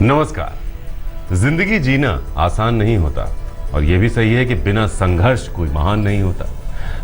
नमस्कार। जिंदगी जीना आसान नहीं होता और यह भी सही है कि बिना संघर्ष कोई महान नहीं होता।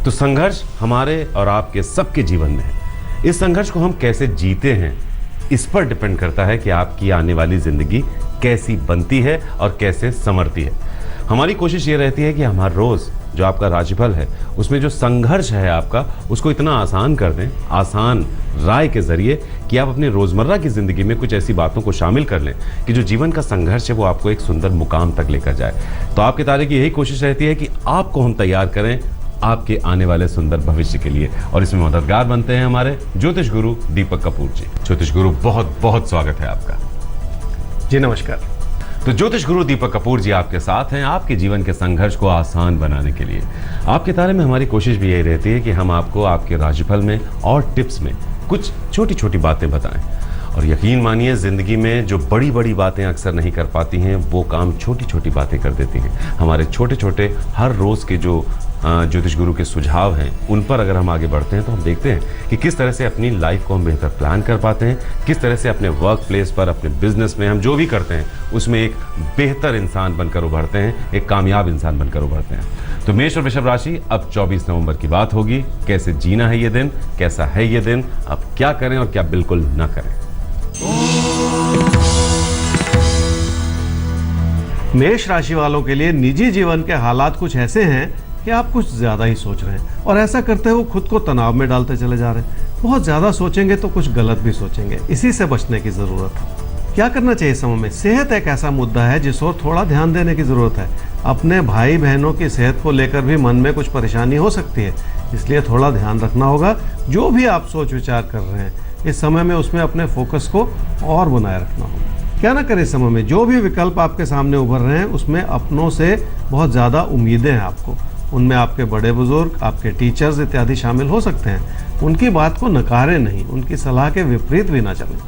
तो संघर्ष हमारे और आपके सबके जीवन में है। इस संघर्ष को हम कैसे जीते हैं इस पर डिपेंड करता है कि आपकी आने वाली जिंदगी कैसी बनती है और कैसे संवरती है। हमारी कोशिश ये रहती है कि हम हर रोज जो आपका राशिफल है उसमें जो संघर्ष है आपका उसको इतना आसान कर दें, आसान राय के जरिए, कि आप अपने रोजमर्रा की जिंदगी में कुछ ऐसी बातों को शामिल कर लें कि जो जीवन का संघर्ष है वो आपको एक सुंदर मुकाम तक लेकर जाए। तो आपके तारे की यही कोशिश रहती है कि आपको हम तैयार करें आपके आने वाले सुंदर भविष्य के लिए, और इसमें मददगार बनते हैं हमारे ज्योतिष गुरु दीपक कपूर जी। ज्योतिष गुरु बहुत बहुत स्वागत है आपका। जी नमस्कार। तो ज्योतिष गुरु दीपक कपूर जी आपके साथ हैं आपके जीवन के संघर्ष को आसान बनाने के लिए। आपके तारे में हमारी कोशिश भी यही रहती है कि हम आपको आपके राशिफल में और टिप्स में कुछ छोटी छोटी बातें बताएं, और यकीन मानिए जिंदगी में जो बड़ी बड़ी बातें अक्सर नहीं कर पाती हैं वो काम छोटी छोटी बातें कर देती हैं। हमारे छोटे छोटे हर रोज के जो ज्योतिष गुरु के सुझाव हैं उन पर अगर हम आगे बढ़ते हैं तो हम देखते हैं कि किस तरह से अपनी लाइफ को हम बेहतर प्लान कर पाते हैं, किस तरह से अपने वर्क प्लेस पर, अपने बिजनेस में हम जो भी करते हैं उसमें एक बेहतर इंसान बनकर उभरते हैं, एक कामयाब इंसान बनकर उभरते हैं। तो मेष और वृषभ राशि, अब 24 नवंबर की बात होगी। कैसे जीना है ये दिन, कैसा है ये दिन, अब क्या करें और क्या बिल्कुल ना करें। मेष राशि वालों के लिए निजी जीवन के हालात कुछ ऐसे हैं कि आप कुछ ज्यादा ही सोच रहे हैं, और ऐसा करते हुए खुद को तनाव में डालते चले जा रहे हैं। बहुत ज्यादा सोचेंगे तो कुछ गलत भी सोचेंगे, इसी से बचने की जरूरत है। क्या करना चाहिए समय में? सेहत एक ऐसा मुद्दा है जिस ओर थोड़ा ध्यान देने की जरूरत है। अपने भाई बहनों की सेहत को लेकर भी मन में कुछ परेशानी हो सकती है, इसलिए थोड़ा ध्यान रखना होगा। जो भी आप सोच विचार कर रहे हैं इस समय में उसमें अपने फोकस को और बनाए रखना होगा। क्या ना करें समय में? जो भी विकल्प आपके सामने उभर रहे हैं उसमें अपनों से बहुत ज़्यादा उम्मीदें हैं आपको। उनमें आपके बड़े बुजुर्ग, आपके टीचर्स इत्यादि शामिल हो सकते हैं। उनकी बात को नकारें नहीं, उनकी सलाह के विपरीत भी ना चलें।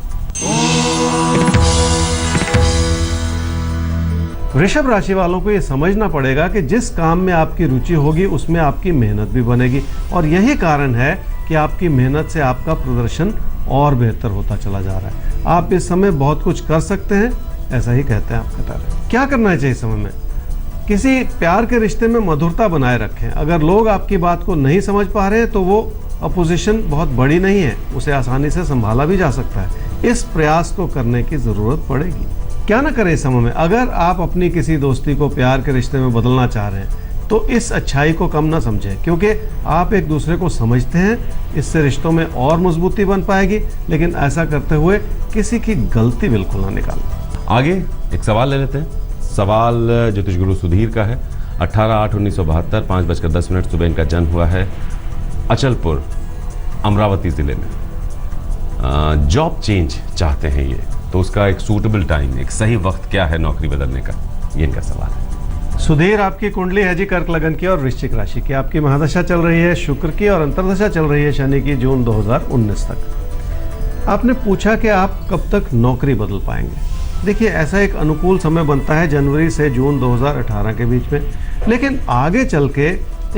वृषभ राशि वालों को ये समझना पड़ेगा कि जिस काम में आपकी रुचि होगी उसमें आपकी मेहनत भी बनेगी, और यही कारण है कि आपकी मेहनत से आपका प्रदर्शन और बेहतर होता चला जा रहा है। आप इस समय बहुत कुछ कर सकते हैं, ऐसा ही कहते हैं आपके तारे। क्या करना चाहिए समय में? किसी प्यार के रिश्ते में मधुरता बनाए रखें। अगर लोग आपकी बात को नहीं समझ पा रहे हैं तो वो अपोजिशन बहुत बड़ी नहीं है, उसे आसानी से संभाला भी जा सकता है। इस प्रयास को करने की जरूरत पड़ेगी। क्या ना करें समय में? अगर आप अपनी किसी दोस्ती को प्यार के रिश्ते में बदलना चाह रहे हैं तो इस अच्छाई को कम ना समझें, क्योंकि आप एक दूसरे को समझते हैं। इससे रिश्तों में और मजबूती बन पाएगी, लेकिन ऐसा करते हुए किसी की गलती बिल्कुल ना निकालें। आगे एक सवाल ले लेते हैं। सवाल ज्योतिष गुरु सुधीर का है। 18/8/1972 5:10 सुबह इनका जन्म हुआ है अचलपुर, अमरावती जिले में। जॉब चेंज चाहते हैं ये, तो उसका एक सूटेबल टाइम, एक सही वक्त क्या है नौकरी बदलने का, ये इनका सवाल है। सुधीर, आपकी कुंडली है जी कर्क लगन की और वृश्चिक राशि की। आपकी महादशा चल रही है शुक्र की और अंतर्दशा चल रही है शनि की जून 2019 तक। आपने पूछा कि आप कब तक नौकरी बदल पाएंगे। देखिए, ऐसा एक अनुकूल समय बनता है जनवरी से जून 2018 के बीच में, लेकिन आगे चल के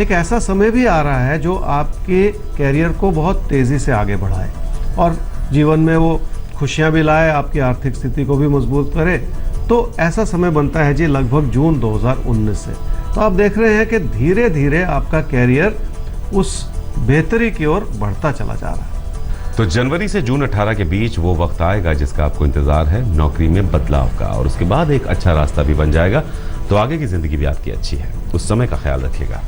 एक ऐसा समय भी आ रहा है जो आपके कैरियर को बहुत तेज़ी से आगे बढ़ाए और जीवन में वो खुशियाँ भी लाए, आपकी आर्थिक स्थिति को भी मजबूत करे। तो ऐसा समय बनता है जी लगभग जून 2019 से। तो आप देख रहे हैं कि धीरे धीरे आपका कैरियर उस बेहतरी की ओर बढ़ता चला जा रहा है। तो जनवरी से जून 18 के बीच वो वक्त आएगा जिसका आपको इंतजार है नौकरी में बदलाव का, और उसके बाद एक अच्छा रास्ता भी बन जाएगा। तो आगे की जिंदगी भी आपकी अच्छी है, उस समय का ख्याल रखिएगा।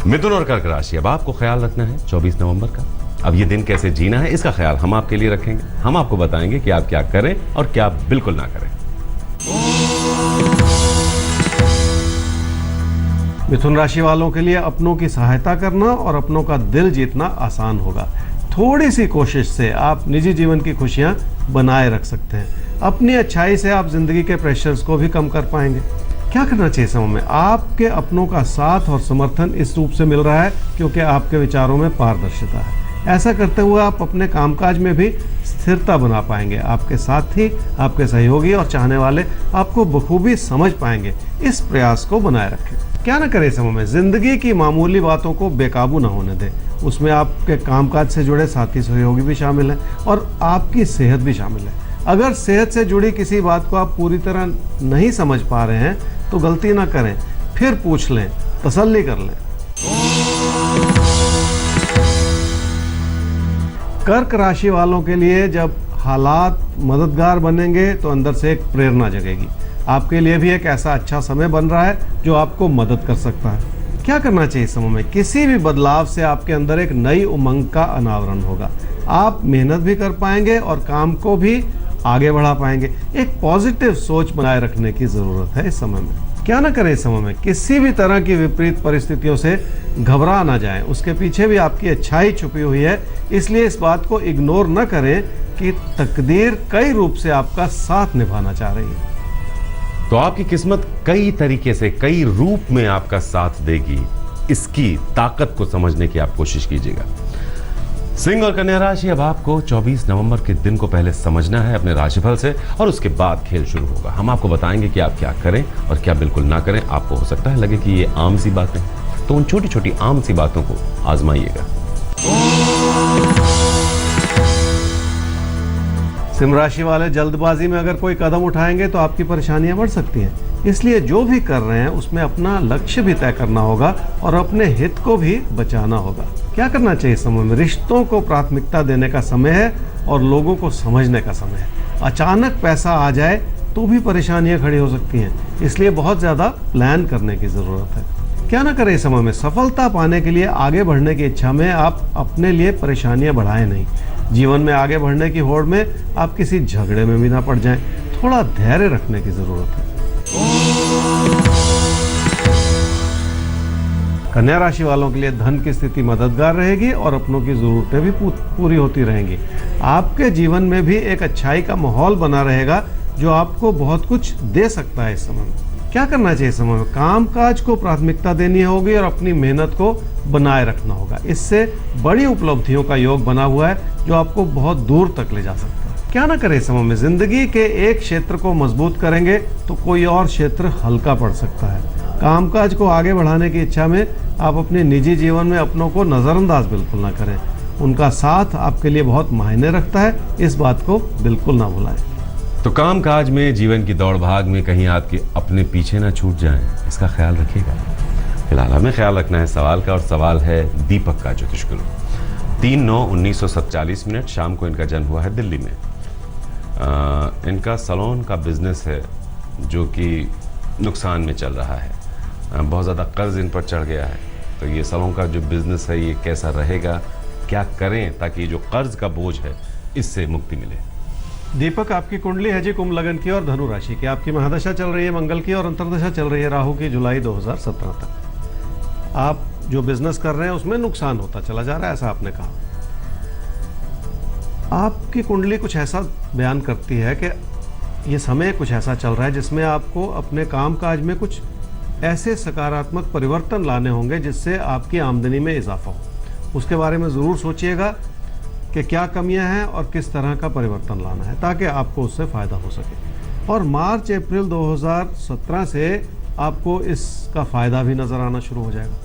मिथुन और कर्क राशि, अब आपको ख्याल रखना है 24 नवंबर का। अब ये दिन कैसे जीना है इसका ख्याल हम आपके लिए रखेंगे। हम आपको बताएंगे कि आप क्या करें और क्या बिल्कुल ना करें। मिथुन राशि वालों के लिए अपनों की सहायता करना और अपनों का दिल जीतना आसान होगा। थोड़ी सी कोशिश से आप निजी जीवन की खुशियां बनाए रख सकते हैं। अपनी अच्छाई से आप जिंदगी के प्रेशर्स को भी कम कर पाएंगे। क्या करना चाहिए समय में? आपके अपनों का साथ और समर्थन इस रूप से मिल रहा है क्योंकि आपके विचारों में पारदर्शिता है। ऐसा करते हुए आप अपने कामकाज में भी स्थिरता बना पाएंगे। आपके साथी, आपके सहयोगी और चाहने वाले आपको बखूबी समझ पाएंगे। इस प्रयास को बनाए रखें। क्या ना करें समय में? जिंदगी की मामूली बातों को बेकाबू ना होने दें। उसमें आपके कामकाज से जुड़े साथी सहयोगी भी शामिल हैं और आपकी सेहत भी शामिल है। अगर सेहत से जुड़ी किसी बात को आप पूरी तरह नहीं समझ पा रहे हैं तो गलती ना करें, फिर पूछ लें, तसल्ली कर लें। कर्क राशि वालों के लिए जब हालात मददगार बनेंगे तो अंदर से एक प्रेरणा जगेगी। आपके लिए भी एक ऐसा अच्छा समय बन रहा है जो आपको मदद कर सकता है। क्या करना चाहिए इस समय में? किसी भी बदलाव से आपके अंदर एक नई उमंग का अनावरण होगा। आप मेहनत भी कर पाएंगे और काम को भी आगे बढ़ा पाएंगे। एक पॉजिटिव सोच बनाए रखने की जरूरत है इस समय में। क्या ना करें इस समय में? किसी भी तरह की विपरीत परिस्थितियों से घबरा ना जाएं। उसके पीछे भी आपकी अच्छाई छुपी हुई है, इसलिए इस बात को इग्नोर न करें कि तकदीर कई रूप से आपका साथ निभाना चाह रही है। तो आपकी किस्मत कई तरीके से, कई रूप में आपका साथ देगी। इसकी ताकत को समझने की आप कोशिश कीजिएगा। सिंह और कन्या राशि, अब आपको 24 नवंबर के दिन को पहले समझना है अपने राशिफल से, और उसके बाद खेल शुरू होगा। हम आपको बताएंगे कि आप क्या करें और क्या बिल्कुल ना करें। आपको हो सकता है लगे कि ये आम सी बातें, तो उन छोटी छोटी आम सी बातों को आजमाइएगा। सिंह राशि वाले, जल्दबाजी में अगर कोई कदम उठाएंगे तो आपकी परेशानियां बढ़ सकती हैं। इसलिए जो भी कर रहे हैं उसमें अपना लक्ष्य भी तय करना होगा और अपने हित को भी बचाना होगा। क्या करना चाहिए इस समय में? रिश्तों को प्राथमिकता देने का समय है और लोगों को समझने का समय है। अचानक पैसा आ जाए तो भी परेशानियां खड़ी हो सकती हैं, इसलिए बहुत ज़्यादा प्लान करने की ज़रूरत है। क्या ना करें इस समय में? सफलता पाने के लिए, आगे बढ़ने की इच्छा में आप अपने लिए परेशानियां बढ़ाएं नहीं। जीवन में आगे बढ़ने की होड़ में आप किसी झगड़े में भी ना पड़ जाएं। थोड़ा धैर्य रखने की जरूरत है। कन्या राशि वालों के लिए धन की स्थिति मददगार रहेगी और अपनों की जरूरतें भी पूरी होती रहेंगी। आपके जीवन में भी एक अच्छाई का माहौल बना रहेगा जो आपको बहुत कुछ दे सकता है इस समय में। क्या करना चाहिए इस समय में? काम काज को प्राथमिकता देनी होगी और अपनी मेहनत को बनाए रखना होगा। इससे बड़ी उपलब्धियों का योग बना हुआ है जो आपको बहुत दूर तक ले जा सकता है। क्या ना करें इस समय में? जिंदगी के एक क्षेत्र को मजबूत करेंगे तो कोई और क्षेत्र हल्का पड़ सकता है। कामकाज को आगे बढ़ाने की इच्छा में आप अपने निजी जीवन में अपनों को नजरअंदाज बिल्कुल ना करें। उनका साथ आपके लिए बहुत मायने रखता है, इस बात को बिल्कुल ना भुलाएं। तो काम काज में, जीवन की दौड़ भाग में कहीं आपके अपने पीछे ना छूट जाएं, इसका ख्याल रखिएगा। फिलहाल हमें ख्याल रखना है सवाल का, और सवाल है दीपक का, ज्योतिष गुरु। 3/9/1947 शाम को इनका जन्म हुआ है दिल्ली में। इनका सैलून का बिजनेस है जो कि नुकसान में चल रहा है। बहुत ज़्यादा कर्ज इन पर चढ़ गया है। तो ये सैलून का जो बिजनेस है ये कैसा रहेगा, क्या करें ताकि जो कर्ज का बोझ है इससे मुक्ति मिले। दीपक, आपकी कुंडली है जी कुंभ लगन की और धनु राशि की। आपकी महादशा चल रही है मंगल की और अंतर्दशा चल रही है राहु की जुलाई 2017 तक। आप जो बिजनेस कर रहे हैं उसमें नुकसान होता चला जा रहा है, ऐसा आपने कहा। आपकी कुंडली कुछ ऐसा बयान करती है कि ये समय कुछ ऐसा चल रहा है जिसमें आपको अपने काम काज में कुछ ऐसे सकारात्मक परिवर्तन लाने होंगे जिससे आपकी आमदनी में इजाफा हो। उसके बारे में ज़रूर सोचिएगा कि क्या कमियां हैं और किस तरह का परिवर्तन लाना है ताकि आपको उससे फ़ायदा हो सके। और मार्च अप्रैल 2017 से आपको इसका फ़ायदा भी नज़र आना शुरू हो जाएगा।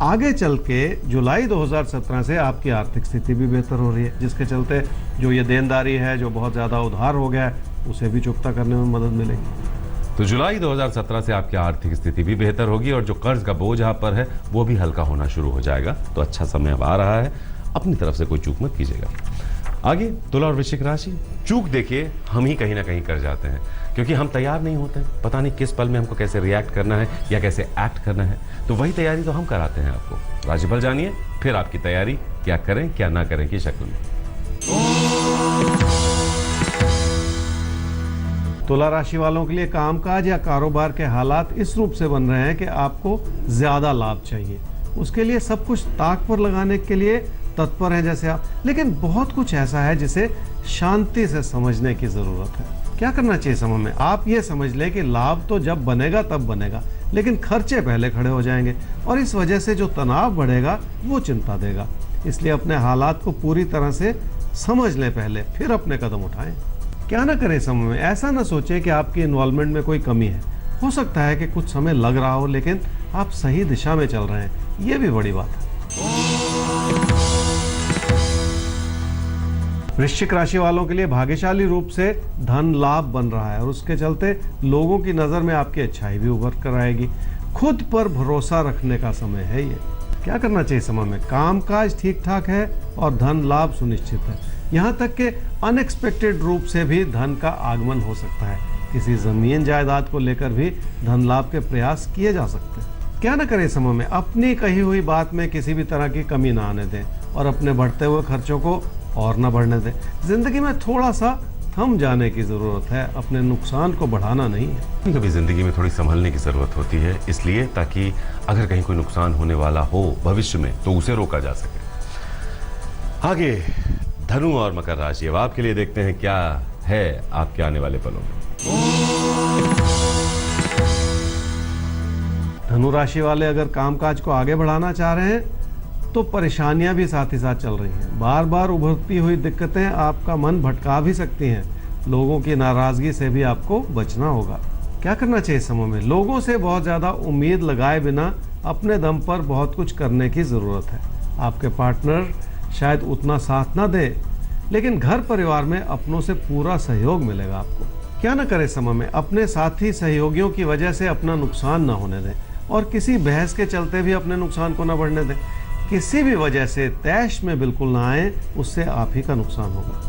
आगे चल के जुलाई 2017 से आपकी आर्थिक स्थिति भी बेहतर हो रही है, जिसके चलते जो ये देनदारी है, जो बहुत ज़्यादा उधार हो गया है, उसे भी चुकता करने में मदद मिलेगी। तो जुलाई 2017 से आपकी आर्थिक स्थिति भी बेहतर होगी और जो कर्ज का बोझ आप पर है वो भी हल्का होना शुरू हो जाएगा। तो अच्छा समय अब आ रहा है, अपनी तरफ से कोई चूक मत कीजिएगा। आगे तुला और वृश्चिक राशि। चूक देखिए हम ही कहीं ना कहीं कर जाते हैं क्योंकि हम तैयार नहीं होते हैं। पता नहीं किस पल में हमको कैसे रिएक्ट करना है या कैसे एक्ट करना है, तो वही तैयारी तो हम कराते हैं आपको। राशिफल जानिए, फिर आपकी तैयारी क्या करें क्या ना करें की शक्ल में। तुला राशि वालों के लिए कामकाज या कारोबार के हालात इस रूप से बन रहे हैं कि आपको ज्यादा लाभ चाहिए। उसके लिए सब कुछ ताक पर लगाने के लिए तत्पर हैं जैसे आप, लेकिन बहुत कुछ ऐसा है जिसे शांति से समझने की जरूरत है। क्या करना चाहिए समय में? आप ये समझ लें कि लाभ तो जब बनेगा तब बनेगा, लेकिन खर्चे पहले खड़े हो जाएंगे और इस वजह से जो तनाव बढ़ेगा वो चिंता देगा। इसलिए अपने हालात को पूरी तरह से समझ लें पहले, फिर अपने कदम उठाएं। क्या ना करें समय में? ऐसा ना सोचें कि आपकी इन्वॉल्वमेंट में कोई कमी है। हो सकता है कि कुछ समय लग रहा हो, लेकिन आप सही दिशा में चल रहे हैं, ये भी बड़ी बात है। वृश्चिक राशि वालों के लिए भाग्यशाली रूप से धन लाभ बन रहा है और उसके चलते लोगों की नज़र में आपकी अच्छाई भी उभर कर आएगी। खुद पर भरोसा रखने का समय है ये। क्या करना चाहिए समय में? कामकाज ठीक ठाक है और धन लाभ सुनिश्चित है। यहाँ तक कि अनएक्सपेक्टेड रूप से भी धन का आगमन हो सकता है। किसी जमीन जायदाद को लेकर भी धन लाभ के प्रयास किए जा सकते हैं। क्या ना करें समय में? अपनी कही हुई बात में किसी भी तरह की कमी ना आने दें और अपने बढ़ते हुए खर्चों को और ना बढ़ने दें। जिंदगी में थोड़ा सा थम जाने की ज़रूरत है, अपने नुकसान को बढ़ाना नहीं है। कभी ज़िंदगी में थोड़ी संभलने की ज़रूरत होती है, इसलिए ताकि अगर कहीं कोई नुकसान होने वाला हो भविष्य में तो उसे रोका जा सके। आगे धनु और मकर राशि, अब आपके लिए देखते हैं क्या है आपके आने वाले पलों में। धनु राशि वाले अगर कामकाज को आगे बढ़ाना चाह रहे हैं तो परेशानियां भी साथ ही साथ चल रही हैं। बार बार उभरती हुई दिक्कतें आपका मन भटका भी सकती हैं। लोगों की नाराजगी से भी आपको बचना होगा। क्या करना चाहिए समय में? लोगों से बहुत ज़्यादा उम्मीद लगाए बिना अपने दम पर बहुत कुछ करने की ज़रूरत है। आपके पार्टनर शायद उतना साथ ना दे, लेकिन घर परिवार में अपनों से पूरा सहयोग मिलेगा आपको। क्या ना करें समय में? अपने साथी सहयोगियों की वजह से अपना नुकसान ना होने दें और किसी बहस के चलते भी अपने नुकसान को ना बढ़ने दें। किसी भी वजह से तैश में बिल्कुल ना आए, उससे आप ही का नुकसान होगा।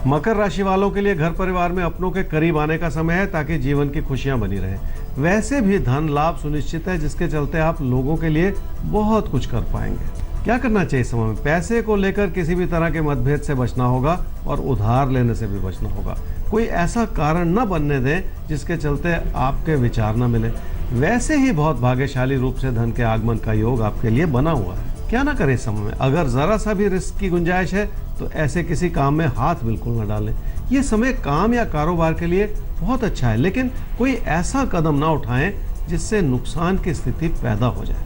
मकर राशि वालों के लिए घर परिवार में अपनों के करीब आने का समय है ताकि जीवन की खुशियां बनी रहें। वैसे भी धन लाभ सुनिश्चित है, जिसके चलते आप लोगों के लिए बहुत कुछ कर पाएंगे। क्या करना चाहिए समय में? पैसे को लेकर किसी भी तरह के मतभेद से बचना होगा और उधार लेने से भी बचना होगा। कोई ऐसा कारण न बनने दें जिसके चलते आपके विचार न मिले। वैसे ही बहुत भाग्यशाली रूप से धन के आगमन का योग आपके लिए बना हुआ है। क्या ना करें समय में? अगर जरा सा भी रिस्क की गुंजाइश है तो ऐसे किसी काम में हाथ बिल्कुल न डालें। ये समय काम या कारोबार के लिए बहुत अच्छा है, लेकिन कोई ऐसा कदम ना उठाएं जिससे नुकसान की स्थिति पैदा हो जाए।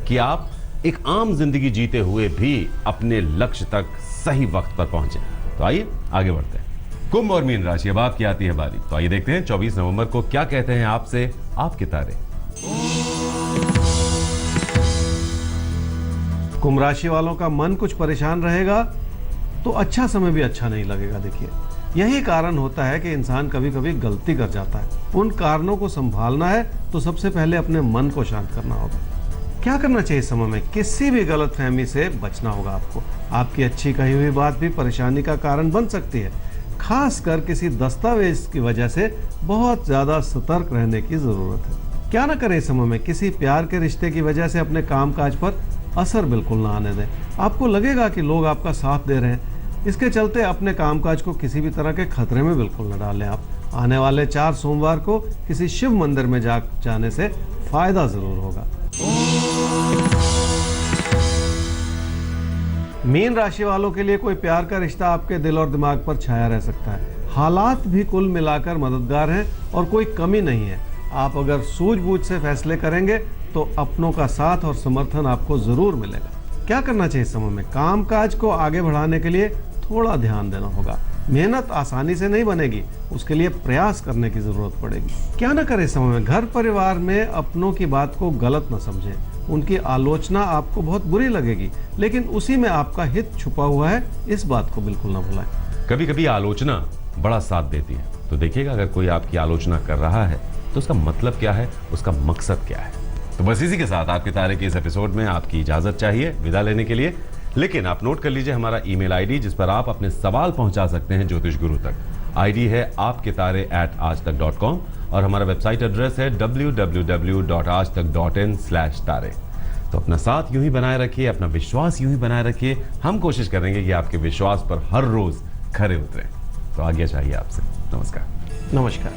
कि आप एक आम जिंदगी जीते हुए भी अपने लक्ष्य तक सही वक्त पर पहुंचे। तो आइए आगे बढ़ते हैं। कुंभ और मीन राशि, अब आपकी आती है बारी। तो आइए देखते हैं 24 नवंबर को क्या कहते हैं आपसे आपके तारे। कुंभ राशि वालों का मन कुछ परेशान रहेगा तो अच्छा समय भी अच्छा नहीं लगेगा। देखिए, यही कारण होता है कि इंसान कभी कभी गलती कर जाता है। उन कारणों को संभालना है तो सबसे पहले अपने मन को शांत करना होगा। क्या करना चाहिए समय में? किसी भी गलतफहमी से बचना होगा आपको। आपकी अच्छी कही हुई बात भी परेशानी का कारण बन सकती है। खासकर किसी दस्तावेज की वजह से बहुत ज्यादा सतर्क रहने की जरूरत है। क्या ना करें समय में? किसी प्यार के रिश्ते की वजह से अपने कामकाज पर असर बिल्कुल ना आने दें। आपको लगेगा कि लोग आपका साथ दे रहे हैं, इसके चलते अपने कामकाज को किसी भी तरह के खतरे में बिल्कुल न डालें। आप आने वाले 4 सोमवार को किसी शिव मंदिर में जाने से फायदा जरूर होगा। मीन राशि वालों के लिए कोई प्यार का रिश्ता आपके दिल और दिमाग पर छाया रह सकता है। हालात भी कुल मिलाकर मददगार हैं और कोई कमी नहीं है। आप अगर सूझबूझ से फैसले करेंगे तो अपनों का साथ और समर्थन आपको जरूर मिलेगा। क्या करना चाहिए समय में? कामकाज को आगे बढ़ाने के लिए थोड़ा ध्यान देना होगा। मेहनत आसानी से नहीं बनेगी, उसके लिए प्रयास करने की जरूरत पड़ेगी। क्या ना करें समय में? घर परिवार में अपनों की बात को गलत न समझें। उनकी आलोचना आपको बहुत बुरी लगेगी, लेकिन उसी में आपका हित छुपा हुआ है, इस बात को बिल्कुल न भुलाएं। कभी कभी आलोचना बड़ा साथ देती है, तो देखिएगा अगर कोई आपकी आलोचना कर रहा है तो उसका मतलब क्या है, उसका मकसद क्या है। तो बस इसी के साथ आपके तारे के इस एपिसोड में आपकी इजाजत चाहिए विदा लेने के लिए। लेकिन आप नोट कर लीजिए हमारा ईमेल आईडी, जिस पर आप अपने सवाल पहुंचा सकते हैं ज्योतिष गुरु तक। आईडी है आपके तारे@aajtak.com और हमारा वेबसाइट एड्रेस है www.aajtak.in/तारे। तो अपना साथ यूं ही बनाए रखिए, अपना विश्वास यूं ही बनाए रखिए। हम कोशिश करेंगे कि आपके विश्वास पर हर रोज खरे उतरें। तो आज्ञा चाहिए आपसे। नमस्कार। नमस्कार।